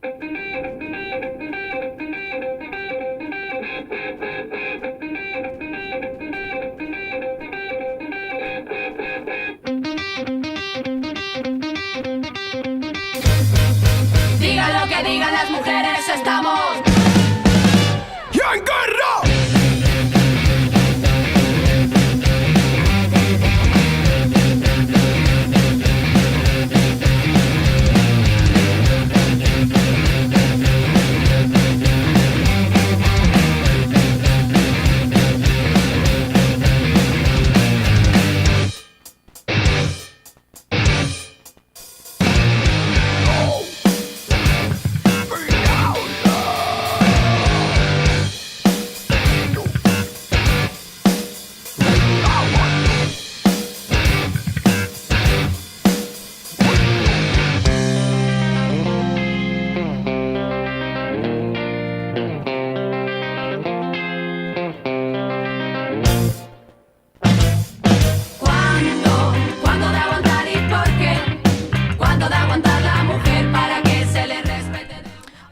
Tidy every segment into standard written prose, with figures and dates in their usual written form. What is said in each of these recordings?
Digan lo que digan las mujeres, estamos en guerra.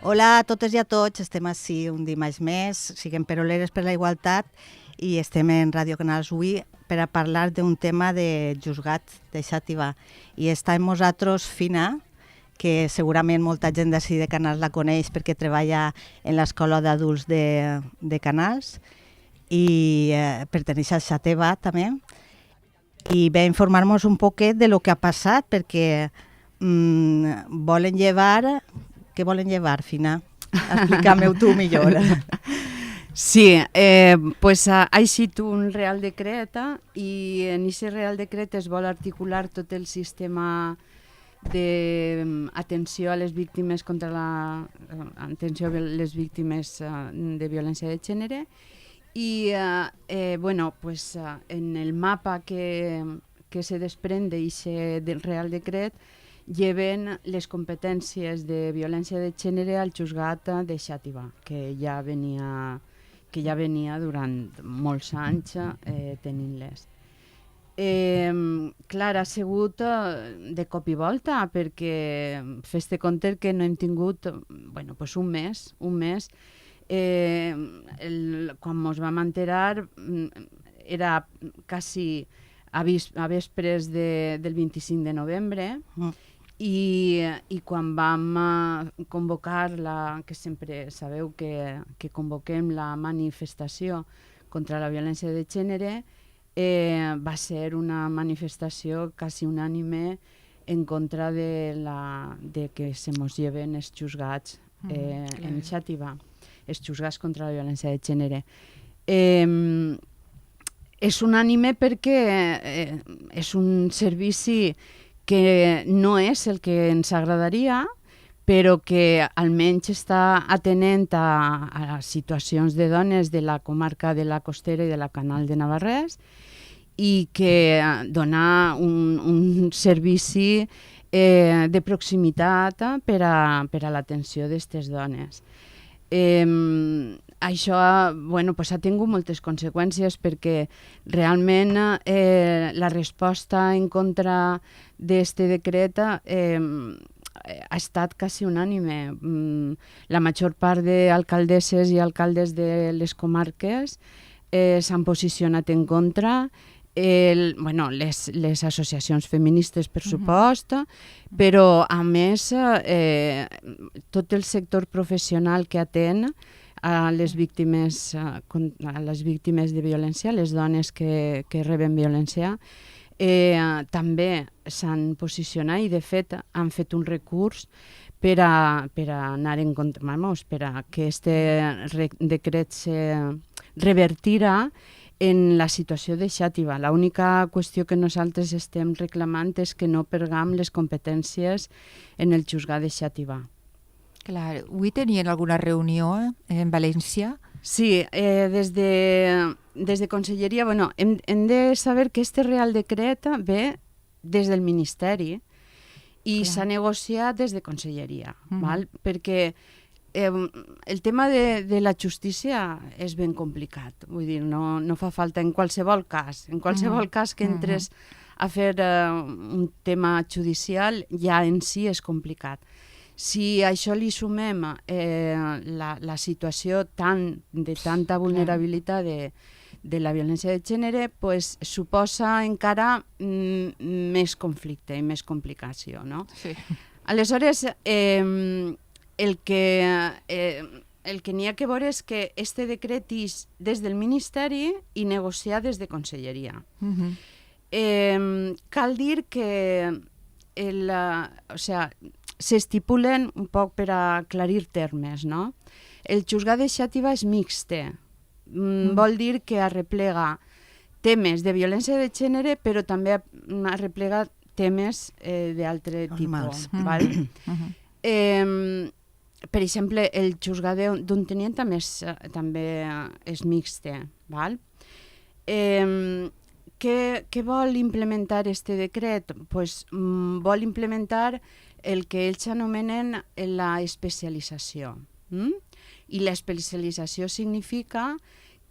Hola a totes i a tots, estem així un dimarts més, siguem peroleres per la igualtat i estem en Radio Canals avui per a parlar d'un tema de juzgat de Xàtiva. I està amb nosaltres Fina, que segurament molta gent d'ací de Canals la coneix perquè treballa en l'Escola d'Adults de Canals i perteneix a Xàtiva també. I ve a informar-nos un poquet de lo que ha passat perquè volen llevar... Què volen llevar, Fina? Explica-m'ho tu millor. Sí, pues ha eixit un Real Decret i en aquest Real Decret es vol articular tot el sistema d'atenció a les víctimes atenció a les víctimes de violència de gènere i bueno, pues, en el mapa que se desprende del Real Decret lleven les competències de violència de gènere al juzgat de Xàtiva, que ja venia durant molts anys tenint-les. Clar, ha sigut de cop i volta, perquè fes-te compte que no hem tingut pues un mes. Quan ens vam enterar era quasi a vespres del 25 de novembre, i quan vam convocar que sempre sabeu que convoquem la manifestació contra la violència de gènere, va ser una manifestació quasi unànime en contra de que se mos lleven els juzgats en Xàtiva, els juzgats contra la violència de gènere. És unànime perquè és un servici que no és el que ens agradaria, però que almenys està atenent a situacions de dones de la comarca de la Costera i de la Canal de Navarrés i que dona un servici de proximitat per a l'atenció d'aquestes dones. Això ha tingut moltes conseqüències perquè realment la resposta en contra d'aquest decret ha estat quasi unànime. La major part d'alcaldesses i alcaldes de les comarques s'han posicionat en contra, les associacions feministes, per supost, però a més tot el sector professional que atén a les víctimes de violència, les dones que reben violència, també s'han posicionat i de fet han fet un recurs per a anar en contra, per a que aquest decret se revertirà en la situació de Xàtiva. L'única qüestió que nosaltres estem reclamant és que no perdem les competències en el juzgat de Xàtiva. Clar, avui tenien alguna reunió en València? Sí, des de Conselleria, hem de saber que este Real Decret ve des del Ministeri i s'ha negociat des de Conselleria, perquè el tema de la justícia és ben complicat, vull dir, no fa falta en qualsevol cas que entres a fer un tema judicial ja en si és complicat. Si a això li sumem la situació de tanta vulnerabilitat de la violència de gènere, pues, suposa encara més conflicte i més complicació, no? Sí. Aleshores, el que n'hi ha que veure és que este decret és des del Ministeri i negociar des de Conselleria. Cal dir que s'estipulen un poc per aclarir termes, no? El juzgat de Xàtiva és mixte. Vol dir que arreplega temes de violència de gènere, però també arreplega temes d'altre tipus. Val? Per exemple, el juzgat d'un tenient també és mixte. Val? Què vol implementar este decret? Pues, vol implementar el que ells anomenen la especialització. I l'especialització significa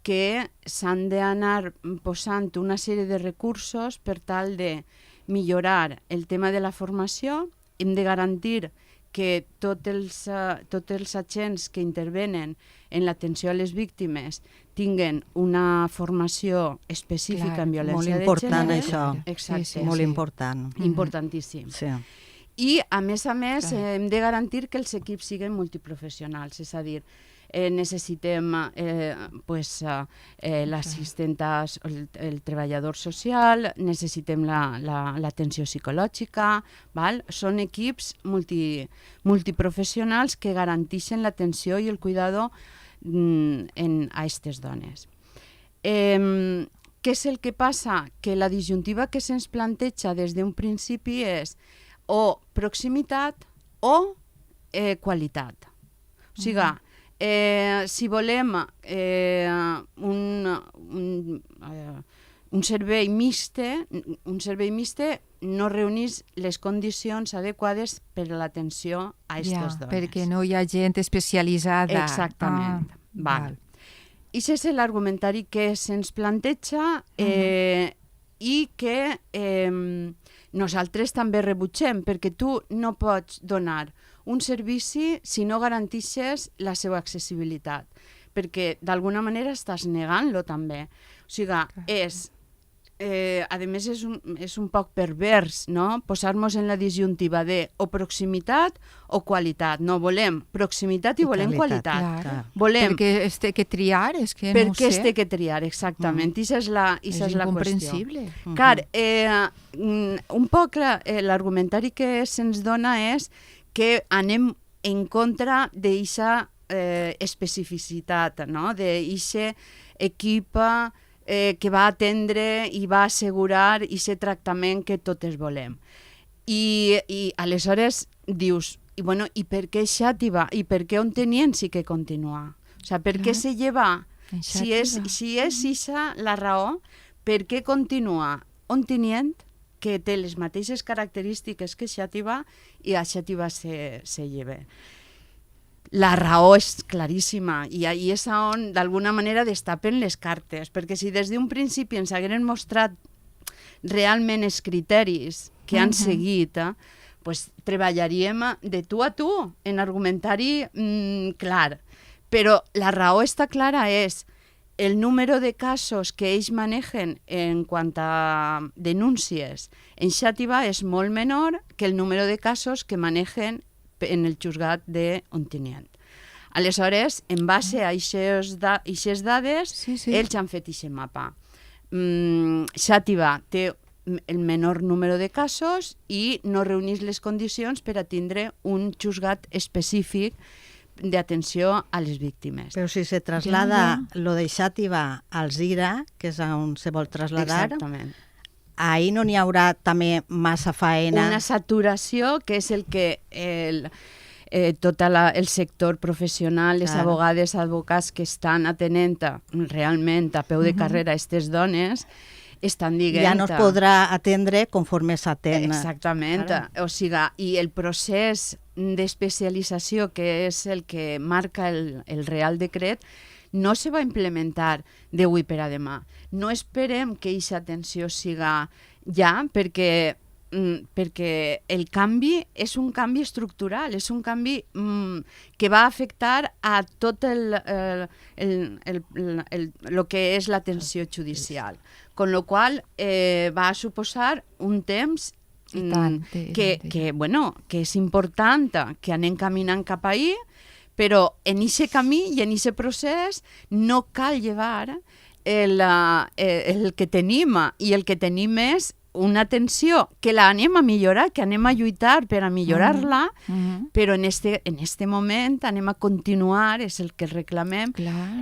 que s'han d'anar posant una sèrie de recursos per tal de millorar el tema de la formació. Hem de garantir que tots els agents que intervenen en l'atenció a les víctimes tinguen una formació específica en violència de gènere. Molt important, això. Exacte. Molt important. Importantíssim. Sí. I, a més, hem de garantir que els equips siguin multiprofessionals, és a dir, necessitem l'assistent, el treballador social, necessitem l'atenció psicològica, val? Són equips multiprofessionals que garanteixen l'atenció i el cuidado a aquestes dones. Què és el que passa? Que la disjuntiva que se'ns planteja des d'un principi és o proximitat o qualitat. O sigui, si volem un servei mixte no reuneix les condicions adequades per a l'atenció a aquestes dones. Perquè no hi ha gent especialitzada. Exactament. Val. I aquest és l'argumentari que se'ns planteja i que nosaltres també rebutgem, perquè tu no pots donar un servici si no garanteixes la seva accessibilitat, perquè d'alguna manera estàs negant-lo també. O sigui, a més és un poc pervers, no? Posar-nos en la disjuntiva de o proximitat o qualitat. No, volem proximitat i volem qualitat. Volem... Perquè es té que triar, és que no ho sé. Perquè es té que triar, exactament. I és la qüestió. És incomprensible. Car, un poc l'argumentari que se'ns dona és que anem en contra d'aquesta especificitat, no? D'aquest equip que va atendre i va assegurar aquest tractament que totes volem. I aleshores dius, i per què Xàtiva? I per què Ontinyent sí que continua? O sigui, per què se lleva? Si és aquesta la raó, per què continua Ontinyent, que té les mateixes característiques que Xàtiva, i a Xàtiva se lleva? La raó és claríssima i ahí és on d'alguna manera destapen les cartes, perquè si des d'un principi ens hagueren mostrat realment els criteris que han seguit, pues treballaríem de tu a tu en argumentari clar. Però la raó està clara, és el número de casos que ells manegen en quant a denúncies en Xàtiva és molt menor que el número de casos que manegen en el juzgat d'Ontinyent. Aleshores, en base a aquestes dades, ells han fet aquest mapa. Xàtiva té el menor número de casos i no reuneix les condicions per a tindre un juzgat específic d'atenció a les víctimes. Però si se traslada lo de Xàtiva al Zira, que és on se vol traslladar, exactament, ahí no n'hi haurà també massa faena. Una saturació, que és el que tot el sector professional, les abogades, advocats que estan atenent realment a peu de carrera aquestes dones, estan dient... Ja no es podrà atendre conforme s'atén. Exactament. O sigui, i el procés d'especialització, que és el que marca el Real Decret, no se va implementar d'avui per a demà. No esperem que aquesta atenció siga ja, perquè perquè el canvi és un canvi estructural, és un canvi que va afectar a tot el que és l'atenció judicial. Con lo qual va suposar un temps que és important, que anem caminant cap ahí, però en aquest camí i en aquest procés no cal llevar el que tenim, i el que tenim és una atenció que la anem a millorar, que anem a lluitar per a millorar-la, però en este moment anem a continuar, és el que reclamem,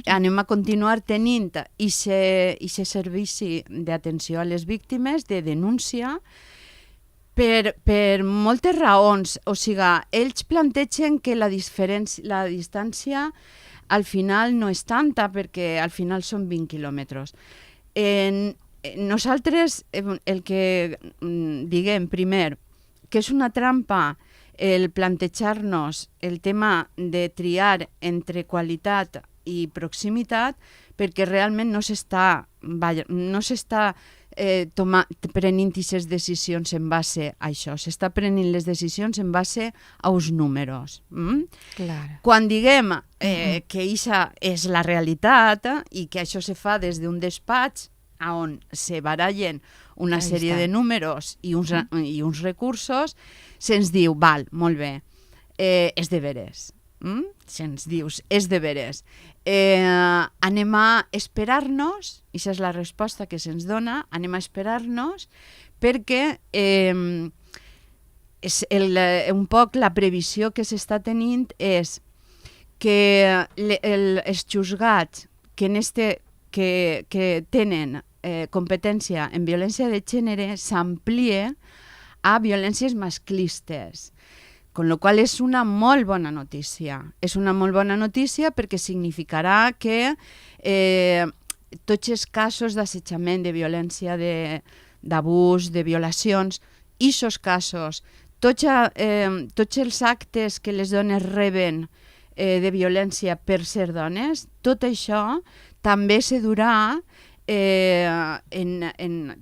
anem a continuar tenint aquest servici d'atenció a les víctimes, de denúncia, per moltes raons. O sigui, ells plantegen que la distància al final no és tanta, perquè al final són 20 quilòmetres. Nosaltres el que diguem primer, que és una trampa el plantejar-nos el tema de triar entre qualitat i proximitat, perquè realment no s'està prenent aquestes decisions en base a això, s'està prenent les decisions en base als números. Quan diguem que això és la realitat i que això se fa des d'un despatx on se barallen una sèrie de números i uns recursos, se'ns diu, val, molt bé, és de veres. Se'ns diu, és de veres. Anem a esperar-nos, i aquesta és la resposta que se'ns dona, anem a esperar-nos perquè un poc la previsió que s'està tenint és que els juzgats que tenen competència en violència de gènere s'amplie a violències masclistes, con lo qual és una molt bona notícia. És una molt bona notícia perquè significarà que tots els casos d'assetjament, de violència, d'abús, de violacions, aquests casos, tots els actes que les dones reben de violència per ser dones, tot això també se durà,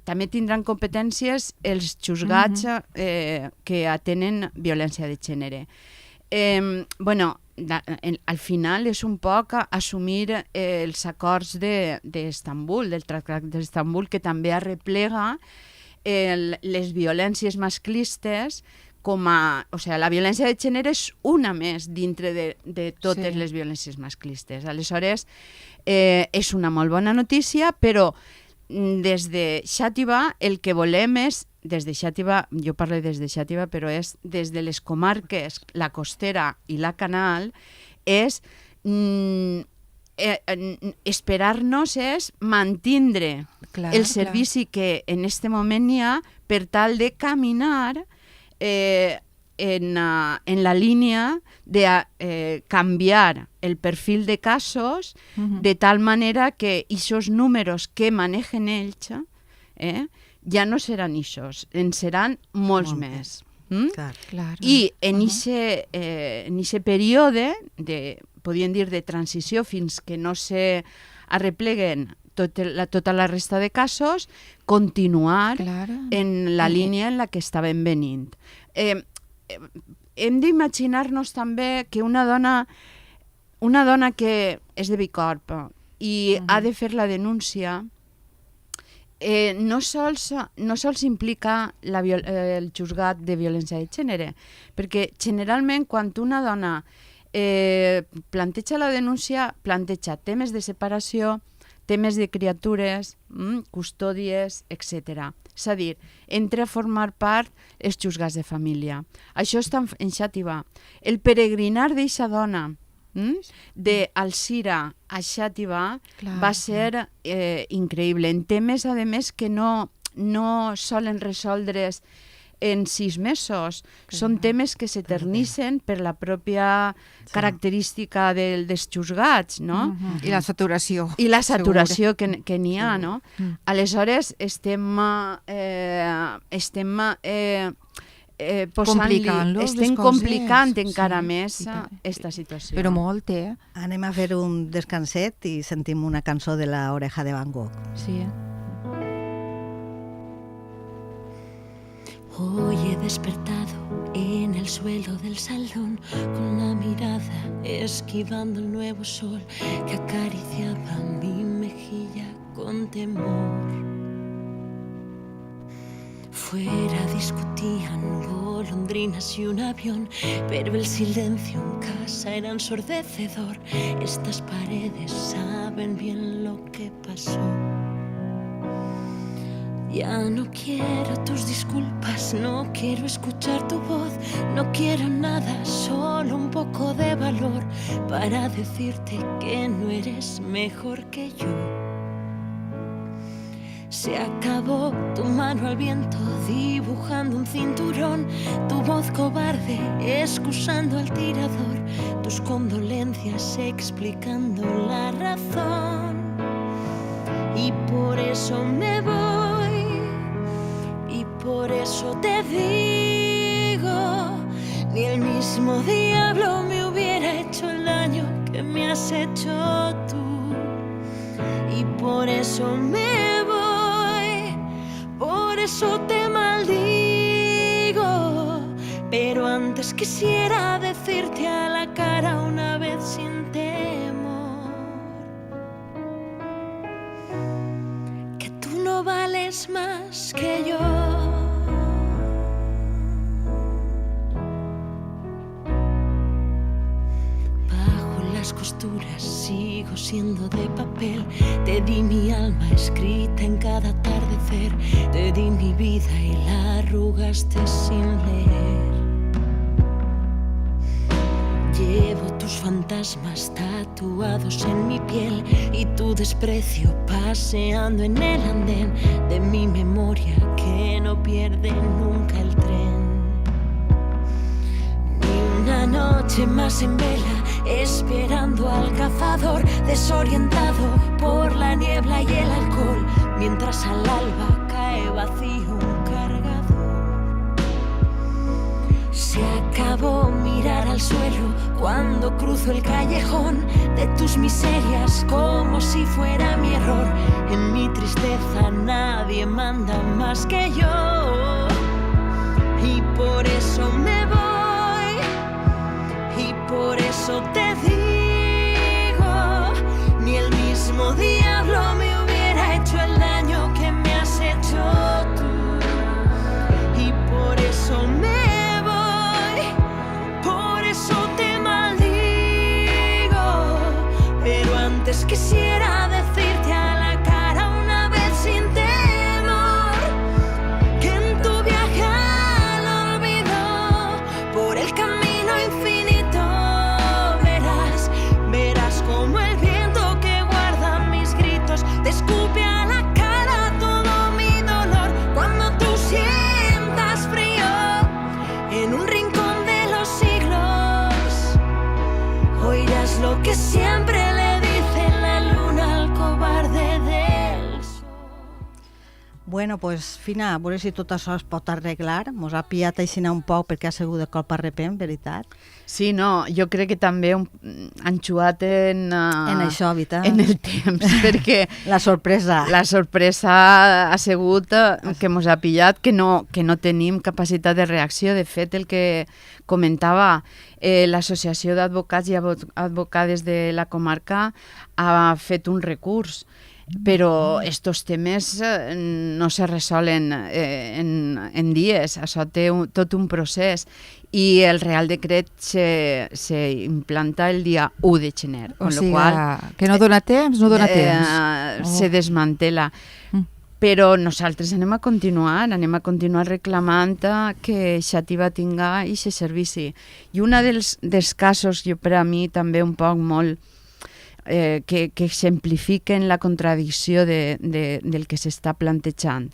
també tindran competències els juzgats que atenen violència de gènere. Al final és un poc assumir els acords d'Istanbul, del Tractat d'Istanbul, que també arreplega les violències masclistes la violència de gènere és una més dintre de totes les violències masclistes. Aleshores, és una molt bona notícia, però des de Xàtiva el que volem és, des de Xàtiva, jo parlo des de Xàtiva, però és des de les comarques, la Costera i la Canal, és esperar-nos és mantindre el servici que en aquest moment hi ha per tal de caminar en la línia de canviar el perfil de casos de tal manera que aquests números que manegen ells ja no seran aquests, en seran molts més. I en aquest període, podríem dir, de transició fins que no s'arrepleguen tota la resta de casos, continuar en la línia en la que estàvem venint. Hem d'imaginar-nos també que una dona que és de Bicorb i ha de fer la denúncia, no sols implica el juzgat de violència de gènere, perquè generalment quan una dona planteja la denúncia, planteja temes de separació, temes de criatures, custòdies, etc. És a dir, entra a formar part els juzgats de família. Això està en Xàtiva. El peregrinar d'aquesta dona d'Alzira a Xàtiva va ser increïble. En temes, a més, que no solen resoldre's en 6 mesos. Són temes que s'eternitzen per la pròpia característica dels juzgats, no? I la saturació. I la saturació que n'hi ha, no? Aleshores, estem complicant encara més aquesta situació. Però molt, Anem a fer un descanset i sentim una cançó de la Oreja de Van Gogh. Sí, Hoy he despertado en el suelo del salón, con la mirada esquivando el nuevo sol que acariciaba mi mejilla con temor. Fuera discutían golondrinas y un avión, pero el silencio en casa era ensordecedor. Estas paredes saben bien lo que pasó. Ya no quiero tus disculpas, no quiero escuchar tu voz, no quiero nada, solo un poco de valor para decirte que no eres mejor que yo. Se acabó tu mano al viento dibujando un cinturón, tu voz cobarde excusando al tirador, tus condolencias explicando la razón. Y por eso me voy, y por eso te digo, ni el mismo diablo me hubiera hecho el daño que me has hecho tú. Y por eso me voy, por eso te maldigo, pero antes quisiera decirte a la cara una vez sin temor que tú no vales más que yo. Bajo las costuras sigo siendo de papel, te di mi alma escrita en cada atardecer, te di mi vida y la arrugaste sin leer. Llevo tus fantasmas tatuados en mi piel y tu desprecio paseando en el andén de mi memoria que no pierde nunca el tren. Ni una noche más en vela esperando al cazador, desorientado por la niebla y el alcohol, mientras al alba cae vacío un cargador. Se acabó mirar al suelo cuando cruzo el callejón de tus miserias como si fuera mi error. En mi tristeza nadie manda más que yo, y por eso me voy, y por eso te digo, ni el mismo diablo me hubiera hecho el daño que me has hecho tú. Y por eso me voy, por eso te maldigo, pero antes quisiera decirte a la cara una vez sin temor que en tu viaje al olvido, por el camino infinito, verás como el viento que guarda mis gritos te escupe a la cara todo mi dolor. Cuando tú sientas frío en un rincón de los siglos, oirás lo que siempre le dice la luna al cobarde del sol. Bueno, pues, Fina, a veure si tot això es pot arreglar. Mos ha pillat així un poc perquè ha sigut de colp a repent, veritat? Sí, no, jo crec que també han jugat en això, Vita. En el temps, perquè La sorpresa. la sorpresa ha sigut que ens ha pillat, que no tenim capacitat de reacció. De fet, el que comentava, l'Associació d'Advocats i Advocades de la comarca ha fet un recurs, però estos temes no se resolen en dies, això té tot un procés, i el Real Decret se implanta el dia 1 de gener, O con sigui, lo qual que no dona temps, no dona temps. se desmantela. Però nosaltres anem a continuar reclamant que Xàtiva tinga aquest servici. I un dels casos, jo per a mi també un poc molt, que exemplifiquen la contradicció del que s'està plantejant.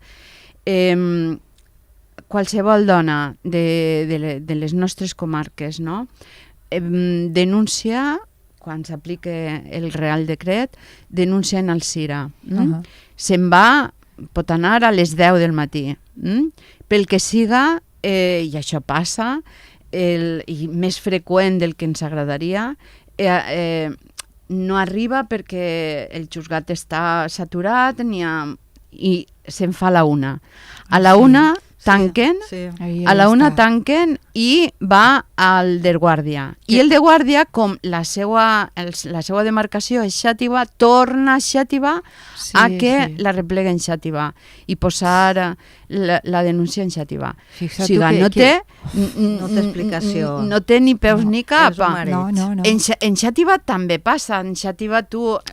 Qualsevol dona de les nostres comarques, no? Denuncia, quan s'aplica el Real Decret, denuncia en el CIRA. Se'n va, pot anar a les 10 del matí. Pel que siga, i això passa, i més freqüent del que ens agradaria, no arriba perquè el juzgat està saturat i se'n fa a la 1. A la 1 tanquen, Sí. Ahí a la una està. tanquen i va al de guàrdia. I el de guàrdia, com la seva demarcació és Xàtiva, torna a Xàtiva Sí, a que sí. la repleguen Xàtiva i posar la denúncia en Xàtiva. Fixa't O sigui, tu no té... no té explicació. No té ni peus ni És capa. un mareig. No. En Xàtiva també passa. En Xàtiva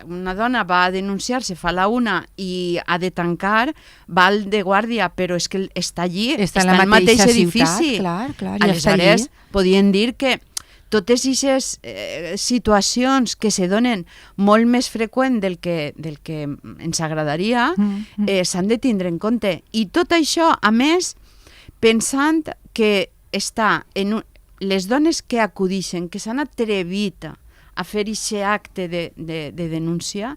una dona va a denunciar-se, fa la una i ha de tancar, va al de guàrdia, però és que està allí, Està en al la mateix mateixa edifici. ciutat, clar, ja està allí. Aleshores, podien dir que totes aquestes situacions que se donen molt més freqüent del que ens agradaria, s'han de tindre en compte. I tot això, a més, pensant que està les dones que acudixen, que s'han atrevit a fer aquest acte de denúncia,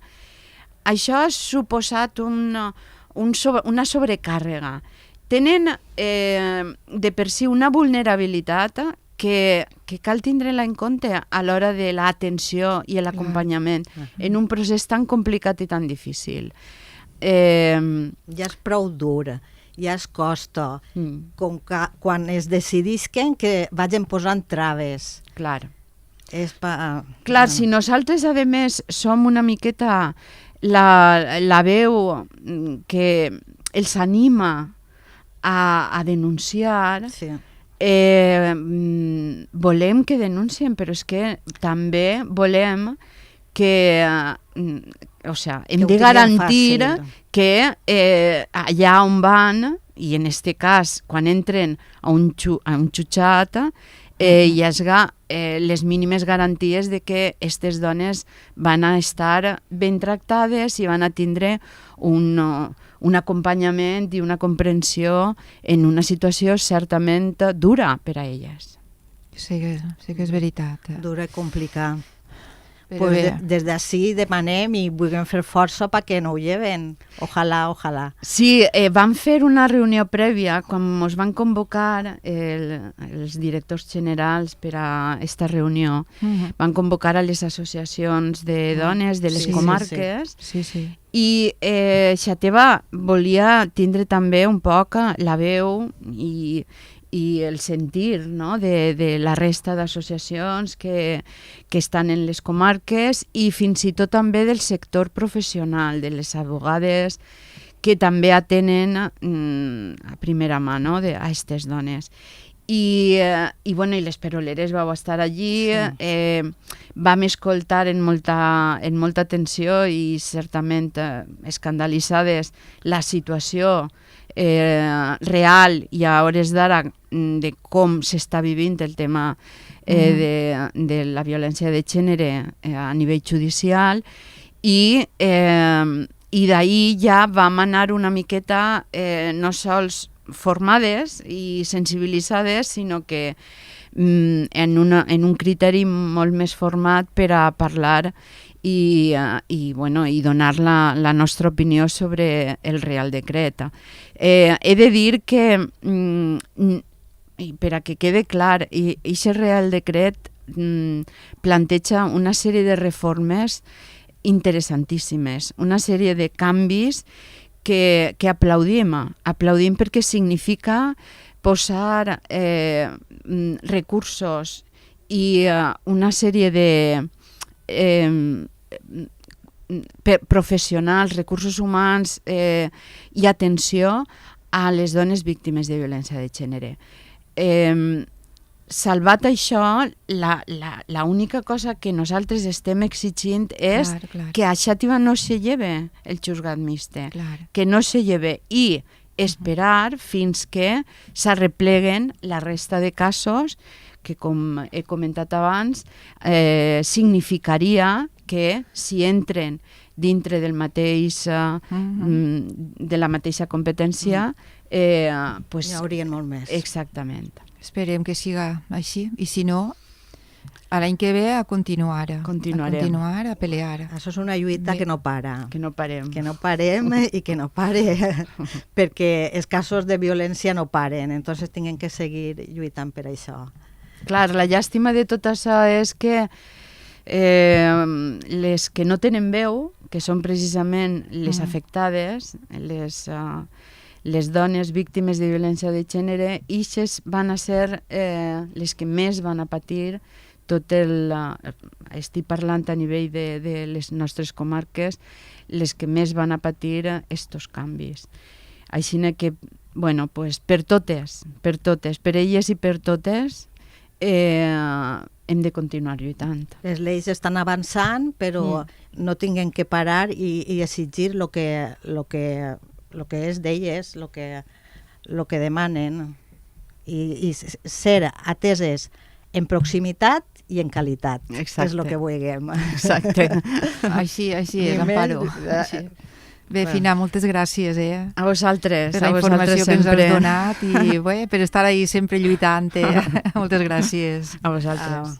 això ha suposat una sobrecàrrega. Tenen de per si una vulnerabilitat que cal tindre-la en compte a l'hora de l'atenció i l'acompanyament en un procés tan complicat i tan difícil. Ja és prou dur, ja es costa, com que quan es decidisquen que vagin posant traves. Clar. És Clar, si nosaltres, a més, som una miqueta la veu que els anima a denunciar, Sí. Volem que denuncien, però és que també volem que hem de garantir que allà on van, i en aquest cas, quan entren a un jutjat, hi hagi les mínimes garanties de que aquestes dones van a estar ben tractades i van a tindre un acompanyament i una comprensió en una situació certament dura per a elles. Sí que és veritat. Dura i complicat. Però Pues bé. des d'ací demanem i vulguem fer força perquè no ho lleven. Ojalà. Sí, vam fer una reunió prèvia quan ens van convocar els directors generals per a aquesta reunió. Van convocar a les associacions de dones de les Sí, comarques Sí. i Xàtiva volia tindre també un poc la veu i el sentir, no?, de la resta d'associacions que estan en les comarques i fins i tot també del sector professional, de les advogades que també atenen a primera mà, no?, a aquestes dones. I les peroleres vau estar allí, vam escoltar en molta atenció i certament escandalitzades la situació real i a hores d'ara de com s'està vivint el tema de la violència de gènere a nivell judicial i d'ahir ja vam anar una miqueta no sols formades i sensibilitzades, sinó que en un criteri molt més format per a parlar i donar la nostra opinió sobre el Real Decret. He de dir que, per a que quede clar, aquest Real Decret planteja una sèrie de reformes interessantíssimes, una sèrie de canvis que aplaudim perquè significa posar recursos i una sèrie de professionals, recursos humans i atenció a les dones víctimes de violència de gènere. Salvat això, l'única cosa que nosaltres estem exigint és que a Xàtiva no se lleve el juzgat mixte, que no se lleve i esperar fins que s'arrepleguen la resta de casos que, com he comentat abans, significaria que si entren dintre del mateix, de la mateixa competència, pues, n'hi haurien molt més. Exactament. Esperem que siga així, i si no, a l'any que ve a continuar, a pelear. Això és una lluita que no para. Que no parem. Que no parem i que no pare, perquè els casos de violència no paren, entonces tinguem que seguir lluitant per això. Clar, la llàstima de tot això és que les que no tenen veu, que són precisament les afectades, les dones víctimes de violència de gènere, ixes van a ser les que més van a patir tot el... estic parlant a nivell de les nostres comarques, les que més van a patir estos canvis. Així que, bueno, pues, per totes, per elles i per totes, hem de continuar lluitant. Les lleis estan avançant, però no tinguem que parar i exigir el que és d'elles, el que demanen, i ser ateses en proximitat i en qualitat. Exacte. És el que vulguem. Exacte. Així és, Amparo. Bé, Fina, moltes gràcies, A vosaltres. Per la informació que ens has donat i per estar ahí sempre lluitant. Moltes gràcies. A vosaltres.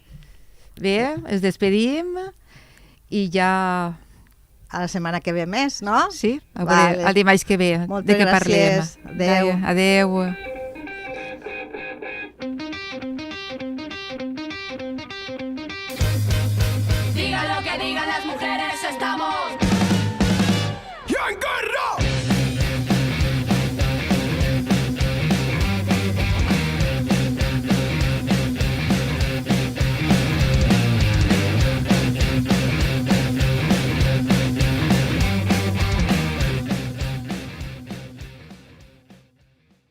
Bé, ens despedim i ja... A la setmana que ve més, no? Sí, el dimarts que ve. Moltes gràcies. Adéu. Adéu. Diga lo que digan las mujeres, estamos